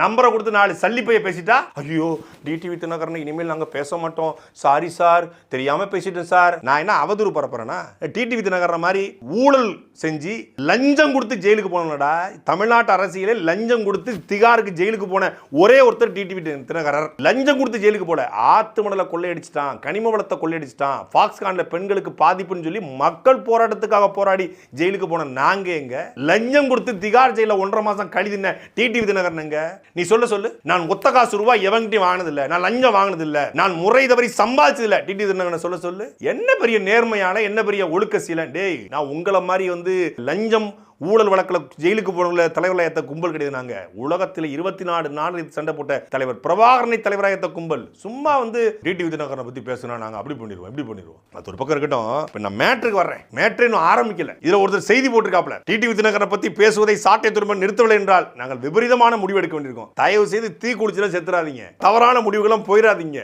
நம்பரை கொடுத்து 4 சல்லிப்பைய பேசிட்டா, ஐயோ டிடிவி தினகரன் இனிமேல் நாங்க பேச மாட்டோம், சாரி சார், தெரியாம பேசிட்டேன் சார். நான் என்ன அவதூறு பரப்புறேன்னா? டிடிவி தினகரன் மாதிரி ஊழல் செஞ்சு லஞ்சம் கொடுத்து ஜெயிலுக்கு போனடா. தமிழ்நாட்டு அரசியலே லஞ்சம் கொடுத்து திகாருக்கு ஜெயிலுக்கு போன ஒரே ஒருத்தர் டிடிவி தினகரன். லஞ்சம் கொடுத்து ஜெயிலுக்கு போல, ஆத்து மணலை கொள்ளையடிச்சிட்டான், கனிம வளத்தை கொள்ளையடிச்சிட்டான், ஃபாக்ஸ்கான்ல பெண்களுக்கு பாதிப்புன்னு சொல்லி மக்கள் போராட்டத்துக்காக போராடி ஜெயிலுக்கு போன நாங்க எங்க? லஞ்சம் கொடுத்து திகார் ஜெயில 1.5 மாசம் கழிதின டிடிவி தினகரனுங்க. நீ சொல்லு, நான் ஒத்த காசு ரூபாய் எவன்கிட்டயும் வாங்கினது இல்ல, நான் லஞ்சம் வாங்கினது இல்ல, நான் முறை தவறி சம்பாதிச்சது இல்ல. டிடிவி தினகரன் சொல்லு. என்ன பெரிய நேர்மையான, என்ன பெரிய ஒழுக்க சீலன். டேய், நான் உங்களை மாதிரி லஞ்சம் ஊழல் வழக்கில் ஜெயிலுக்கு போன தலைவர்களாக ஏற்ற கும்பல் கிடையாது. நாங்க உலகத்தில் 24 நாடு சண்டை போட்ட தலைவர் பிரபாகரனை தலைவராக ஏற்ற கும்பல். சும்மா டிடிவி தினகரனை பத்தி பேசுனா நாங்க அப்படி பண்ணிடுவோம், இப்படி பண்ணிடுவோம். அது ஒரு பக்கம் இருக்கட்டும். இப்ப நான் மேட்ருக்கு வர்றேன். மேட்ரு இன்னும் ஆரம்பிக்கல. இதுல ஒருத்தர் செய்தி போட்டிருக்காப்ல, டிடிவி தினகரனை பத்தி பேசுவதை சாட்டை துரும்பன் நிறுத்தவில்லை என்றால் நாங்கள் விபரீதமான முடிவு எடுக்க வேண்டியிருக்கோம். தயவு செய்து தீ குளிச்சுல செத்துறாதீங்க, தவறான முடிவுகளும் போயிடாதீங்க.